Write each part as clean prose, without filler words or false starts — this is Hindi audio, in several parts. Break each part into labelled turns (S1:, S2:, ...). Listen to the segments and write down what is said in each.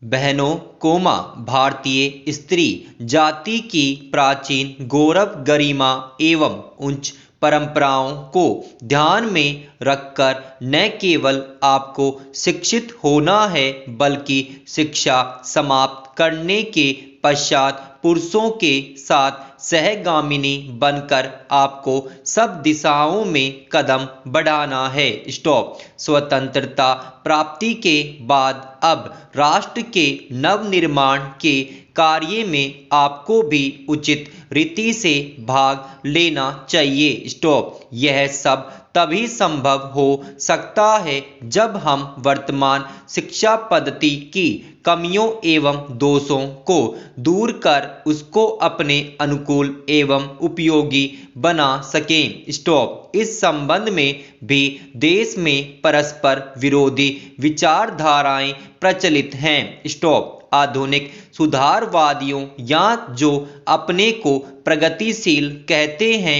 S1: बहनों, भारतीय स्त्री जाति की प्राचीन गौरव, गरिमा एवं उच्च परंपराओं को ध्यान में रखकर न केवल आपको शिक्षित होना है, बल्कि शिक्षा समाप्त करने के पश्चात पुरुषों के साथ सहगामिनी बनकर आपको सब दिशाओं में कदम बढ़ाना है। स्टॉप। स्वतंत्रता प्राप्ति के बाद अब राष्ट्र के नवनिर्माण के कार्य में आपको भी उचित रीति से भाग लेना चाहिए। स्टॉप। यह सब तभी संभव हो सकता है जब हम वर्तमान शिक्षा पद्धति की कमियों एवं दोषों को दूर कर उसको अपने अनुकूल एवं उपयोगी बना सकें। स्टॉप। इस संबंध में भी देश में परस्पर विरोधी विचारधाराएं प्रचलित हैं। स्टॉप। आधुनिक सुधारवादियों या जो अपने को प्रगतिशील कहते हैं,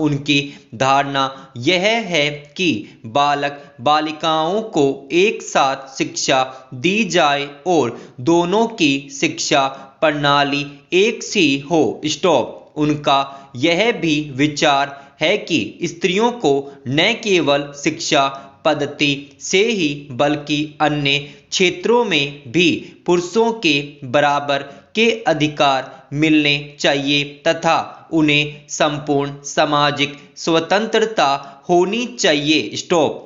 S1: उनकी धारणा यह है कि बालक बालिकाओं को एक साथ शिक्षा दी जाए और दोनों की शिक्षा प्रणाली एक सी हो। स्टॉप। उनका यह भी विचार है कि स्त्रियों को न केवल शिक्षा पद्धति से ही बल्कि अन्य क्षेत्रों में भी पुरुषों के बराबर के अधिकार मिलने चाहिए तथा उन्हें संपूर्ण सामाजिक स्वतंत्रता होनी चाहिए। स्टॉप।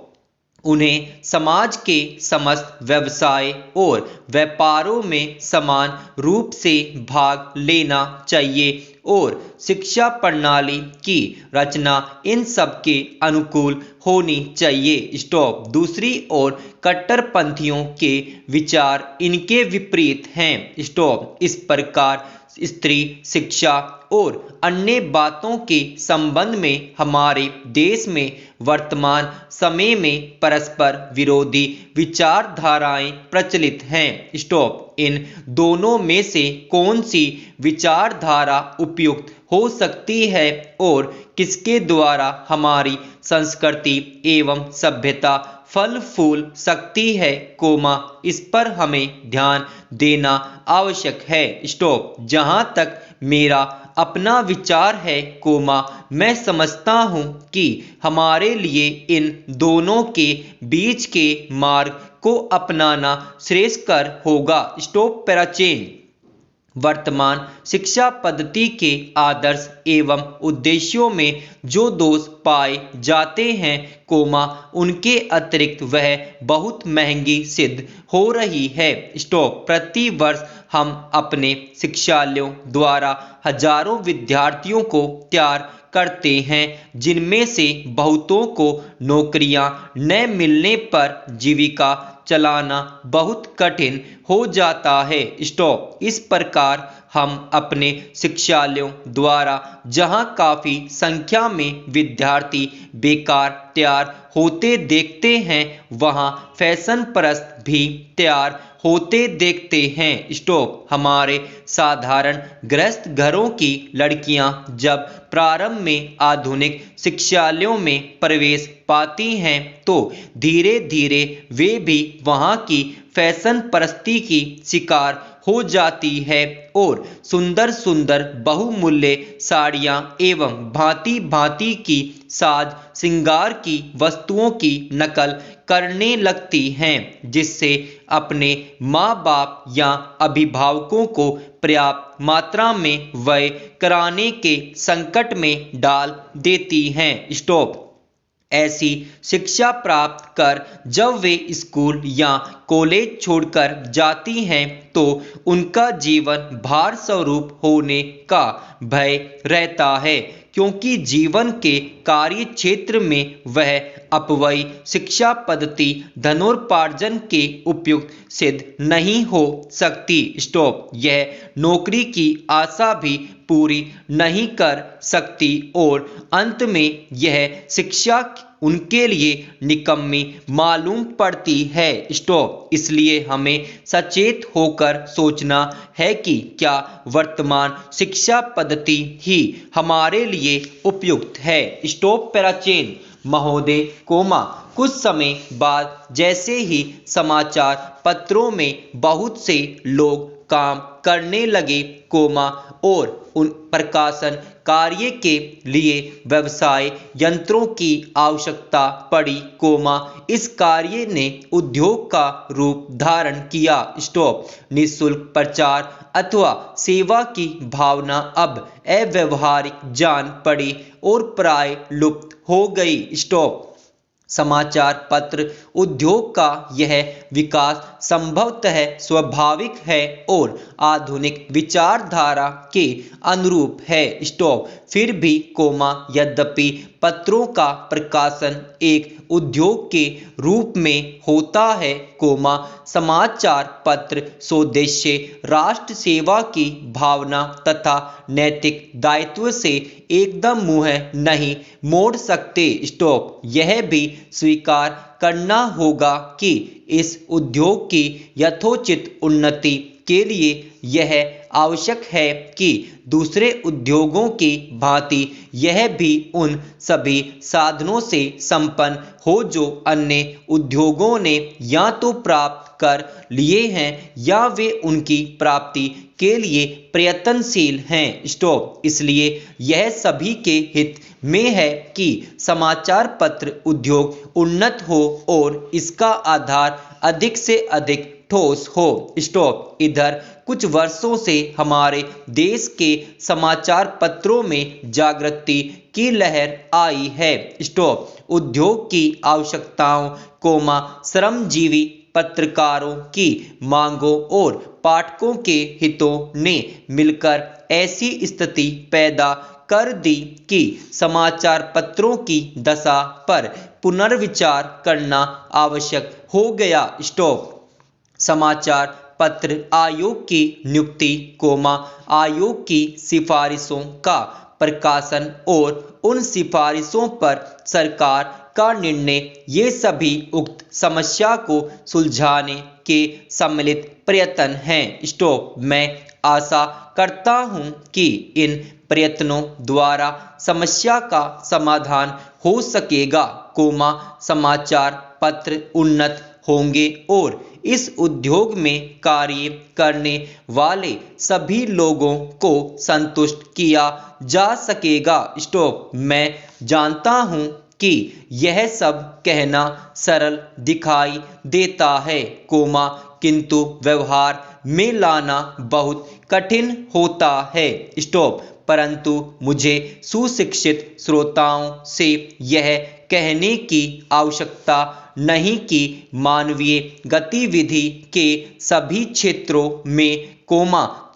S1: उन्हें समाज के समस्त व्यवसाय और व्यापारों में समान रूप से भाग लेना चाहिए और शिक्षा प्रणाली की रचना इन सब के अनुकूल होनी चाहिए। स्टॉप। दूसरी ओर कट्टरपंथियों के विचार इनके विपरीत हैं। स्टॉप। इस प्रकार स्त्री शिक्षा और अन्य बातों के संबंध में हमारे देश में वर्तमान समय में परस्पर विरोधी विचारधाराएं प्रचलित हैं। स्टॉप। इन दोनों में से कौन सी विचारधारा उपयुक्त हो सकती है और किसके द्वारा हमारी संस्कृति एवं सभ्यता फल फूल सकती है, इस पर हमें ध्यान देना आवश्यक है। स्टॉप। जहां तक मेरा अपना विचार है, मैं समझता हूं कि हमारे लिए इन दोनों के बीच के मार्ग को अपनाना श्रेयस्कर होगा। स्टॉप। पैराचेन। वर्तमान शिक्षा पद्धति के आदर्श एवं उद्देश्यों में जो दोष पाए जाते हैं, उनके अतिरिक्त वह बहुत महंगी सिद्ध हो रही है। स्टॉप। प्रति वर्ष हम अपने शिक्षालयों द्वारा हजारों विद्यार्थियों को तैयार करते हैं, जिनमें से बहुतों को नौकरियां न मिलने पर जीविका चलाना बहुत कठिन हो जाता है। स्टॉप। इस प्रकार हम अपने शिक्षालयों द्वारा जहां काफी संख्या में विद्यार्थी बेकार तैयार होते देखते हैं, वहां फैशन परस्त भी तैयार होते देखते हैं। स्टॉप। हमारे साधारण गृहस्थ घरों की लड़कियां जब प्रारंभ में आधुनिक शिक्षालयों में प्रवेश पाती हैं, तो धीरे धीरे वे भी वहां की फैशन परस्ती की शिकार हो जाती है और सुंदर सुंदर बहुमूल्य साड़ियां एवं भांति भांति की साज श्रृंगार की वस्तुओं की नकल करने लगती हैं, जिससे अपने माँ बाप या अभिभावकों को पर्याप्त मात्रा में व्यय कराने के संकट में डाल देती हैं। स्टॉप। ऐसी शिक्षा प्राप्त कर जब वे स्कूल या कॉलेज छोड़कर जाती हैं, तो उनका जीवन भार स्वरूप होने का भय रहता है, क्योंकि जीवन के कार्य क्षेत्र में वह अपव्ययी शिक्षा पद्धति धनोपार्जन के उपयुक्त सिद्ध नहीं हो सकती। स्टॉप। यह नौकरी की आशा भी पूरी नहीं कर सकती और अंत में यह शिक्षा उनके लिए निकम्मी मालूम पड़ती है। स्टॉप। इसलिए हमें सचेत होकर सोचना है कि क्या वर्तमान शिक्षा पद्धति ही हमारे लिए उपयुक्त है। स्टॉप। पैराचेन। महोदय, कुछ समय बाद जैसे ही समाचार पत्रों में बहुत से लोग काम करने लगे, और उन प्रकाशन कार्य के लिए व्यवसाय यंत्रों की आवश्यकता पड़ी, इस कार्य ने उद्योग का रूप धारण किया। निःशुल्क प्रचार अथवा सेवा की भावना अब अव्यावहारिक जान पड़ी और प्राय लुप्त हो गई। समाचार पत्र उद्योग का यह विकास संभवतः स्वाभाविक है और आधुनिक विचारधारा के अनुरूप है। फिर भी, यद्यपि पत्रों का प्रकाशन एक उद्योग के रूप में होता है, समाचार पत्र स्वदेशी राष्ट्र सेवा की भावना तथा नैतिक दायित्व से एकदम मुंह नहीं मोड़ सकते। यह भी स्वीकार करना होगा कि इस उद्योग की यथोचित उन्नति के लिए यह आवश्यक है कि दूसरे उद्योगों की भांति यह भी उन सभी साधनों से संपन्न हो जो अन्य उद्योगों ने या तो प्राप्त कर लिए हैं या वे उनकी प्राप्ति के लिए प्रयत्नशील हैं। इसलिए यह सभी के हित में है कि समाचार पत्र उद्योग उन्नत हो और इसका आधार अधिक से अधिक ठोस हो। इधर कुछ वर्षों से हमारे देश के समाचार पत्रों में जागृति की लहर आई है। उद्योग की आवश्यकताओं, श्रमजीवी पत्रकारों की मांगों और पाठकों के हितों ने मिलकर ऐसी स्थिति पैदा कर दी कि समाचार पत्रों की दशा पर पुनर्विचार करना आवश्यक हो गया। समाचार पत्र आयोग की नियुक्ति, आयोग की सिफारिशों का प्रकाशन और उन सिफारिशों पर सरकार का निर्णय, ये सभी उक्त समस्या को सुलझाने के सम्मिलित प्रयत्न हैं। मैं आशा करता हूं कि इन प्रयत्नों द्वारा समस्या का समाधान हो सकेगा, समाचार पत्र उन्नत होंगे और इस उद्योग में कार्य करने वाले सभी लोगों को संतुष्ट किया जा सकेगा। मैं जानता हूं कि यह सब कहना सरल दिखाई देता है, किंतु व्यवहार में लाना बहुत कठिन होता है। परंतु मुझे सुशिक्षित श्रोताओं से यह कहने की आवश्यकता नहीं कि मानवीय गतिविधि के सभी क्षेत्रों में,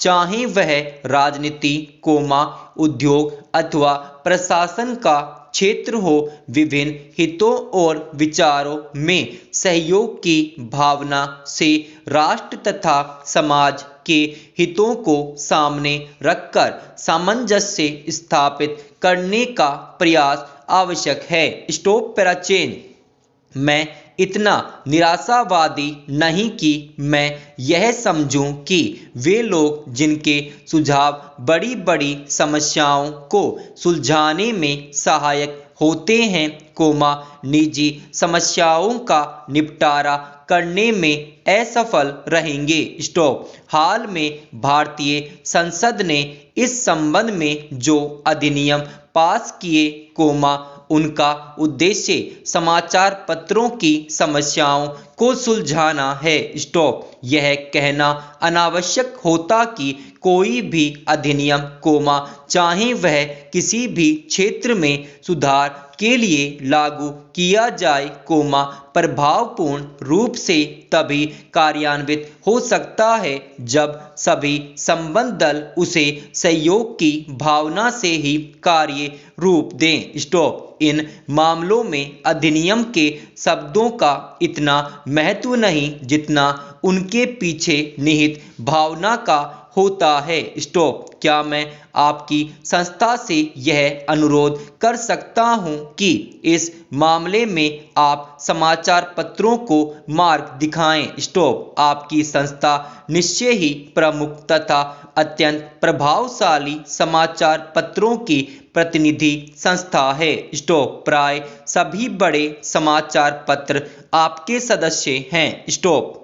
S1: चाहे वह राजनीति, उद्योग अथवा प्रशासन का क्षेत्र हो, विभिन्न हितों और विचारों में सहयोग की भावना से राष्ट्र तथा समाज के हितों को सामने रखकर सामंजस्य स्थापित करने का प्रयास आवश्यक है। मैं इतना निराशावादी नहीं कि मैं यह समझूं कि वे लोग जिनके सुझाव बड़ी बड़ी समस्याओं को सुलझाने में सहायक होते हैं, निजी समस्याओं का निपटारा करने में असफल रहेंगे। हाल में भारतीय संसद ने इस संबंध में जो अधिनियम पास किए, उनका उद्देश्य समाचार पत्रों की समस्याओं को सुलझाना है। यह कहना अनावश्यक होता कि कोई भी अधिनियम, चाहे वह किसी भी क्षेत्र में सुधार के लिए लागू किया जाए, प्रभावपूर्ण रूप से तभी कार्यान्वित हो सकता है जब सभी संबद्ध दल उसे सहयोग की भावना से ही कार्य रूप दें। इन मामलों में अधिनियम के शब्दों का इतना महत्व नहीं जितना उनके पीछे निहित भावना का होता है। स्टॉप। क्या मैं आपकी संस्था से यह अनुरोध कर सकता हूं कि इस मामले में आप समाचार पत्रों को मार्ग दिखाएं। स्टॉप। आपकी संस्था निश्चय ही प्रमुख तथा अत्यंत प्रभावशाली समाचार पत्रों की प्रतिनिधि संस्था है। स्टॉप। प्राय सभी बड़े समाचार पत्र आपके सदस्य हैं। स्टॉप।